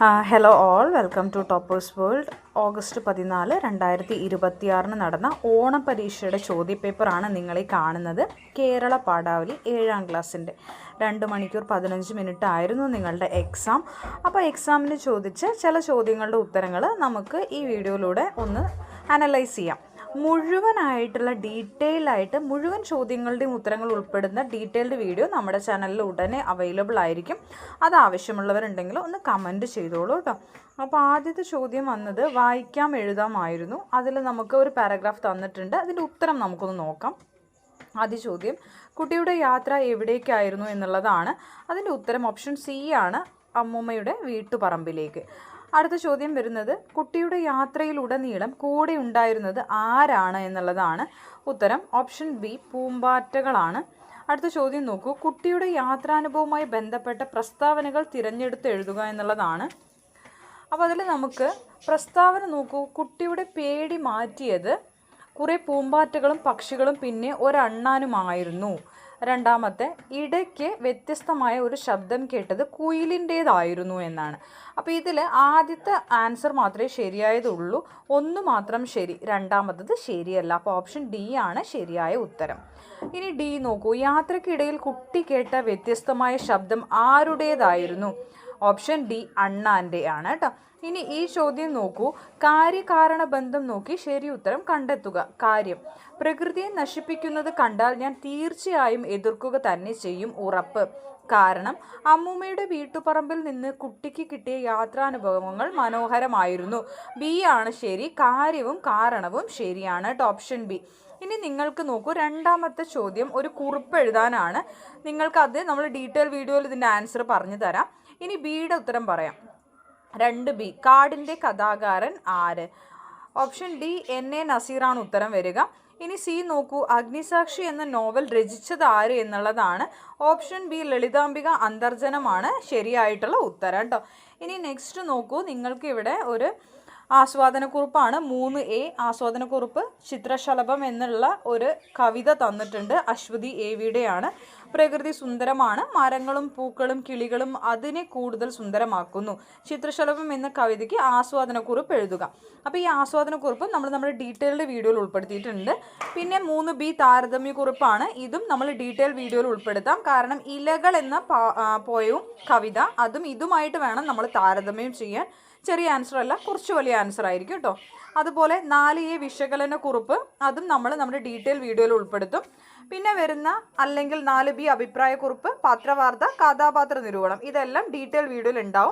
Hello all, welcome to toppers world. August 14, 2026 നടന്ന ഓണം പരീക്ഷയുടെ ചോദ്യപേപ്പറാണ് നിങ്ങളീ കാണുന്നത്. കേരള പാഠാവലി 7ാം ക്ലാസ്സിൻ്റെ 2 മണിക്കൂർ 15 മിനിറ്റ് ആയിരുന്നു നിങ്ങളുടെ എക്സാം. അപ്പോൾ എക്സാമിന് ചോദിച്ച ചില ചോദ്യങ്ങളുടെ ഉത്തരങ്ങൾ നമുക്ക് ഈ വീഡിയോയിലൂടെ ഒന്ന് അനലൈസ് ചെയ്യാം. മുഴുവനായിട്ടുള്ള ഡീറ്റെയിലായിട്ട് മുഴുവൻ ചോദ്യങ്ങളുടെയും ഉത്തരങ്ങൾ ഉൾപ്പെടുന്ന ഡീറ്റെയിൽഡ് വീഡിയോ നമ്മുടെ ചാനലിൽ ഉടനെ അവൈലബിൾ ആയിരിക്കും. അത് ആവശ്യമുള്ളവരുണ്ടെങ്കിൽ ഒന്ന് കമൻറ്റ് ചെയ്തോളൂ കേട്ടോ. അപ്പോൾ ആദ്യത്തെ ചോദ്യം വന്നത് വായിക്കാം എഴുതാമായിരുന്നു. അതിൽ നമുക്ക് ഒരു പാരഗ്രാഫ് തന്നിട്ടുണ്ട്. അതിൻ്റെ ഉത്തരം നമുക്കൊന്ന് നോക്കാം. ആദ്യ ചോദ്യം, കുട്ടിയുടെ യാത്ര എവിടേക്കായിരുന്നു എന്നുള്ളതാണ്. അതിൻ്റെ ഉത്തരം ഓപ്ഷൻ സി ആണ്, അമ്മൂമ്മയുടെ വീട്ടുപറമ്പിലേക്ക്. അടുത്ത ചോദ്യം വരുന്നത് കുട്ടിയുടെ യാത്രയിലുടനീളം കൂടെ ഉണ്ടായിരുന്നത് ആരാണ് എന്നുള്ളതാണ്. ഉത്തരം ഓപ്ഷൻ ബി, പൂമ്പാറ്റകളാണ്. അടുത്ത ചോദ്യം നോക്കൂ, കുട്ടിയുടെ യാത്രാനുഭവവുമായി ബന്ധപ്പെട്ട പ്രസ്താവനകൾ തിരഞ്ഞെടുത്ത് എഴുതുക എന്നുള്ളതാണ്. അപ്പോൾ അതിൽ നമുക്ക് പ്രസ്താവന നോക്കൂ. കുട്ടിയുടെ പേടി മാറ്റിയത് കുറേ പൂമ്പാറ്റകളും പക്ഷികളും പിന്നെ ഒരണ്ണാനുമായിരുന്നു. രണ്ടാമത്തെ, ഇടയ്ക്ക് വ്യത്യസ്തമായ ഒരു ശബ്ദം കേട്ടത് കുയിലിൻ്റേതായിരുന്നു എന്നാണ്. അപ്പോൾ ഇതിൽ ആദ്യത്തെ ആൻസർ മാത്രമേ ശരിയായതുള്ളൂ. ഒന്ന് മാത്രം ശരി, രണ്ടാമത്തത് ശരിയല്ല. അപ്പോൾ ഓപ്ഷൻ ഡി ആണ് ശരിയായ ഉത്തരം. ഇനി ഡി നോക്കൂ, യാത്രക്കിടയിൽ കുട്ടി കേട്ട വ്യത്യസ്തമായ ശബ്ദം ആരുടേതായിരുന്നു? ഓപ്ഷൻ ഡി അണ്ണാൻ്റെ ആണ് കേട്ടോ. ഇനി ഈ ചോദ്യം നോക്കൂ, കാര്യകാരണ ബന്ധം നോക്കി ശരി ഉത്തരം കണ്ടെത്തുക. കാര്യം, പ്രകൃതിയെ നശിപ്പിക്കുന്നത് കണ്ടാൽ ഞാൻ തീർച്ചയായും എതിർക്കുക തന്നെ ചെയ്യും, ഉറപ്പ്. കാരണം, അമ്മൂമ്മയുടെ വീട്ടുപറമ്പിൽ നിന്ന് കുട്ടിക്ക് കിട്ടിയ യാത്രാനുഭവങ്ങൾ മനോഹരമായിരുന്നു. ബി ആണ് ശരി, കാര്യവും കാരണവും ശരിയാണ് കേട്ടോ, ഓപ്ഷൻ ബി. ഇനി നിങ്ങൾക്ക് നോക്കൂ, രണ്ടാമത്തെ ചോദ്യം ഒരു കുറിപ്പ് എഴുതാനാണ്. നിങ്ങൾക്കത് നമ്മൾ ഡീറ്റെയിൽ വീഡിയോയിൽ ഇതിൻ്റെ ആൻസർ പറഞ്ഞു തരാം. ഇനി ബിയുടെ ഉത്തരം പറയാം. 2B, കാടിൻ്റെ കഥാകാരൻ ആര്? Option D, എൻ.എ. നസീറാണ് ഉത്തരം വരിക. ഇനി സി നോക്കൂ, അഗ്നിസാക്ഷി എന്ന നോവൽ രചിച്ചത് ആര് എന്നുള്ളതാണ്. ഓപ്ഷൻ ബി, ലളിതാംബിക അന്തർജനമാണ് ശരിയായിട്ടുള്ള ഉത്തരം കേട്ടോ. ഇനി നെക്സ്റ്റ് നോക്കൂ, നിങ്ങൾക്ക് ഇവിടെ ഒരു ആസ്വാദനക്കുറിപ്പാണ്. 3A ആസ്വാദനക്കുറിപ്പ്. ചിത്രശലഭം എന്നുള്ള ഒരു കവിത തന്നിട്ടുണ്ട്. അശ്വതി എവിയുടെയാണ്. പ്രകൃതി സുന്ദരമാണ്, മരങ്ങളും പൂക്കളും കിളികളും അതിനെ കൂടുതൽ സുന്ദരമാക്കുന്നു. ചിത്രശലഭം എന്ന കവിതയ്ക്ക് ആസ്വാദനക്കുറിപ്പ് എഴുതുക. അപ്പോൾ ഈ ആസ്വാദനക്കുറിപ്പ് നമ്മുടെ ഡീറ്റെയിൽഡ് വീഡിയോയിൽ ഉൾപ്പെടുത്തിയിട്ടുണ്ട്. പിന്നെ 3B താരതമ്യക്കുറിപ്പാണ്. ഇതും നമ്മൾ ഡീറ്റെയിൽ വീഡിയോയിൽ ഉൾപ്പെടുത്താം. കാരണം ഇലകൾ എന്ന പോയവും കവിത അതും ഇതുമായിട്ട് വേണം നമ്മൾ താരതമ്യം ചെയ്യാൻ. ചെറിയ ആൻസർ അല്ല, കുറച്ച് വലിയ ആൻസർ ആയിരിക്കും കേട്ടോ. അതുപോലെ 4A വിശകലന കുറിപ്പ്, അതും നമ്മൾ നമ്മുടെ ഡീറ്റെയിൽ വീഡിയോയിൽ ഉൾപ്പെടുത്തും. പിന്നെ വരുന്ന അല്ലെങ്കിൽ 4B അഭിപ്രായക്കുറിപ്പ്, പത്രവാർത്ത, കഥാപാത്ര നിരൂപണം, ഇതെല്ലാം ഡീറ്റെയിൽ വീഡിയോയിൽ ഉണ്ടാവും.